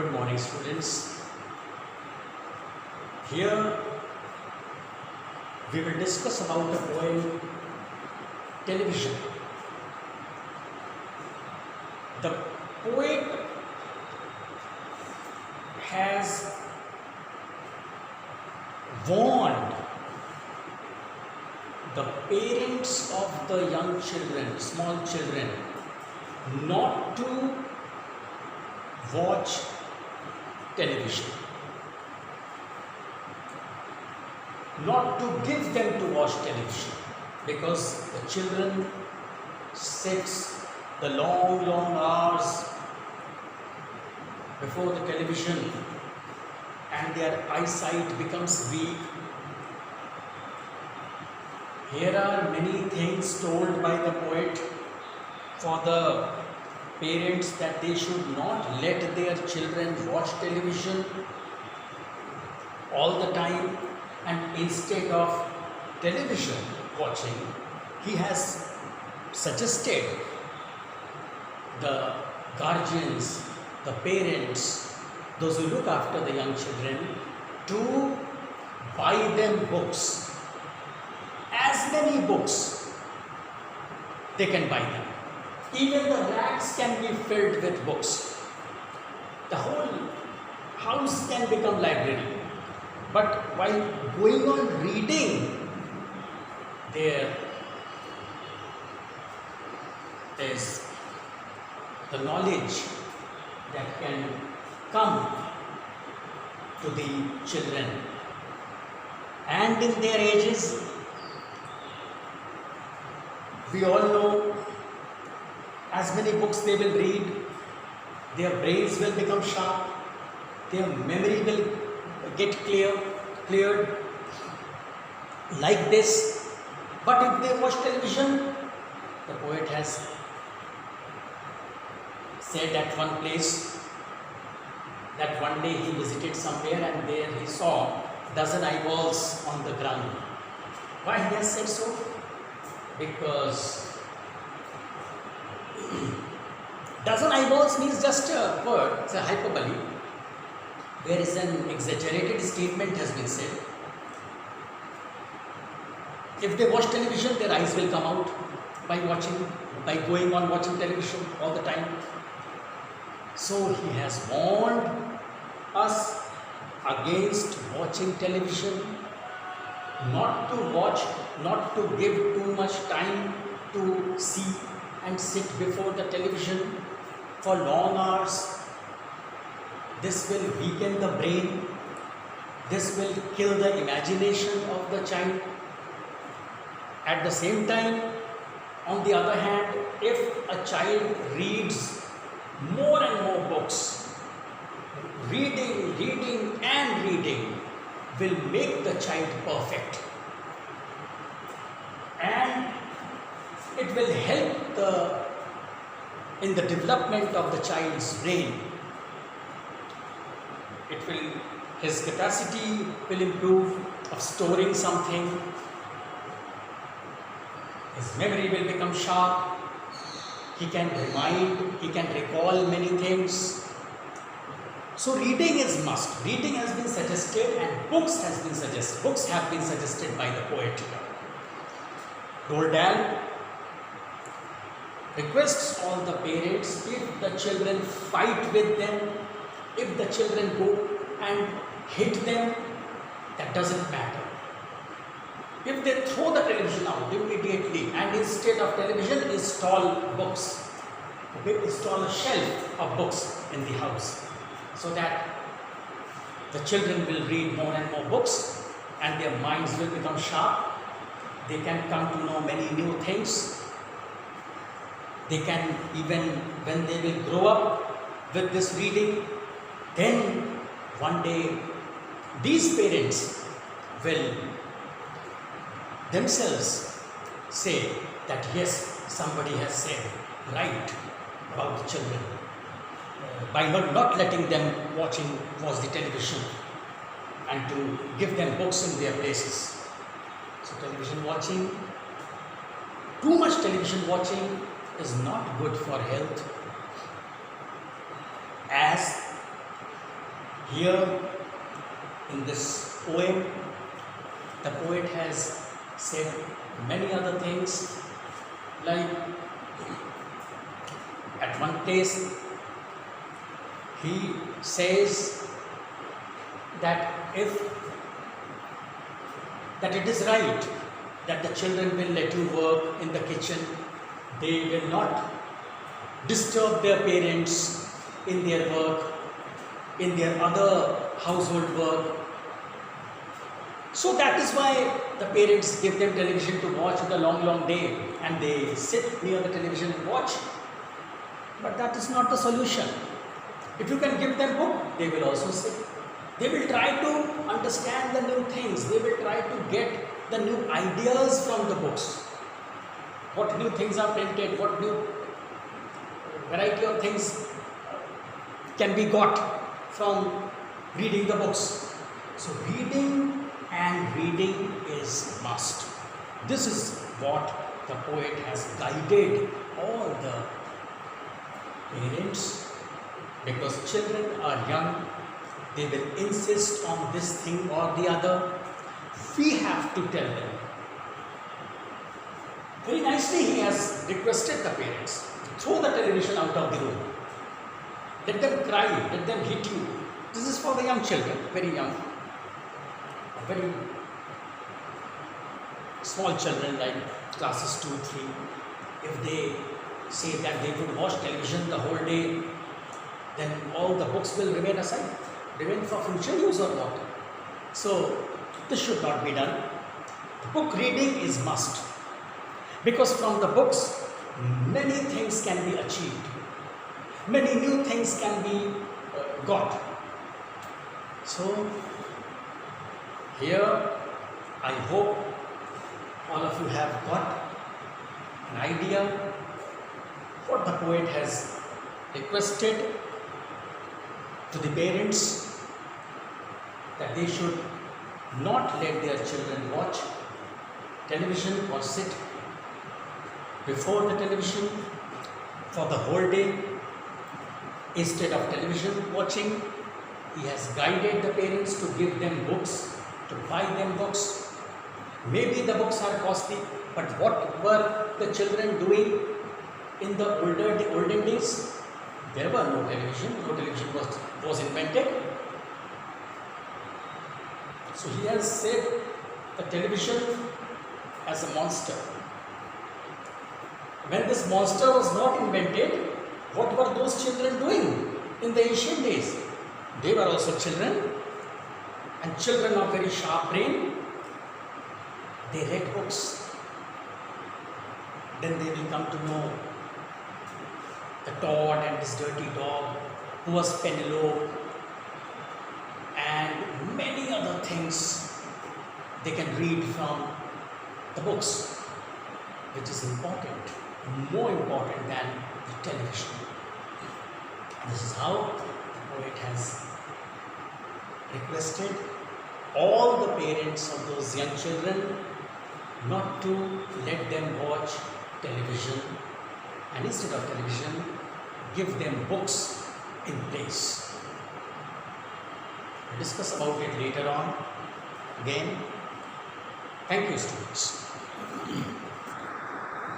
Good morning, students. Here we will discuss about the poem Television. The poet has warned the parents of the young children, small children, not to watch television, not to give them to watch television, because the children sits the long hours before the television and their eyesight becomes weak. Here are many things told by the poet for the parents that they should not let their children watch television all the time, and instead of television watching, he has suggested the guardians, the parents, those who look after the young children, to buy them books. As many books they can buy them. Even the racks can be filled with books. The whole house can become library. But while going on reading, there is the knowledge that can come to the children. And in their ages, we all know, as many books they will read, their brains will become sharp, their memory will get cleared like this. But if they watch television, the poet has said at one place that one day he visited somewhere and there he saw dozen eyeballs on the ground. Why he has said so? Because dozen eyeballs means just a word, it's a hyperbole, whereas an exaggerated statement has been said. If they watch television, their eyes will come out by going on watching television all the time. So he has warned us against watching television, not to watch, not to give too much time to see and sit before the television for long hours. This will weaken the brain. This will kill the imagination of the child. At the same time, on the other hand, if a child reads more and more books, reading will make the child perfect. And it will help in the development of the child's brain. His capacity will improve of storing something. His memory will become sharp. He can recall many things. So reading is must. Reading has been suggested and books have been suggested by the poet. Roald Dahl requests all the parents, if the children fight with them, if the children go and hit them, that doesn't matter. If they throw the television out immediately and instead of television install books, install a shelf of books in the house, so that the children will read more and more books and their minds will become sharp. They can come to know many new things. They can, even when they will grow up with this reading, then one day these parents will themselves say that yes, somebody has said right about the children by not letting them watch the television and to give them books in their places. So television watching, too much television watching is not good for health, as Here in this poem, the poet has said many other things, like at one place he says that it is right that the children will let you work in the kitchen, they will not disturb their parents in their work, in their other household work. So that is why the parents give them television to watch the long day, and they sit near the television and watch. But that is not the solution. If you can give them book, they will also sit. They will try to understand the new things. They will try to get the new ideas from the books. What new things are printed, what new variety of things can be got from reading the books. So reading and reading is must. This is what the poet has guided all the parents, because children are young, they will insist on this thing or the other. We have to tell them. Very nicely he has requested the parents, throw the television out of the room. Let them cry, let them hit you. This is for the young children, very young, very small children like classes 2, 3. If they say that they would watch television the whole day, then all the books will remain aside, remain for future use or not. So this should not be done. Book reading is must, because from the books many things can be achieved, many new things can be got. So here I hope all of you have got an idea what the poet has requested to the parents, that they should not let their children watch television or sit before the television for the whole day. Instead of television watching, he has guided the parents to give them books, to buy them books. Maybe the books are costly, but what were the children doing in the olden days? There were no television was invented. So he has said the television as a monster. When this monster was not invented, what were those children doing in the ancient days? They were also children, and children of very sharp brain. They read books. Then they will come to know the Todd and his dirty dog, who was Penelope, and many other things they can read from the books, which is important, more important than the television. This is how the poet has requested all the parents of those young children not to let them watch television, and instead of television, give them books in place. We'll discuss about it later on again. Thank you, students.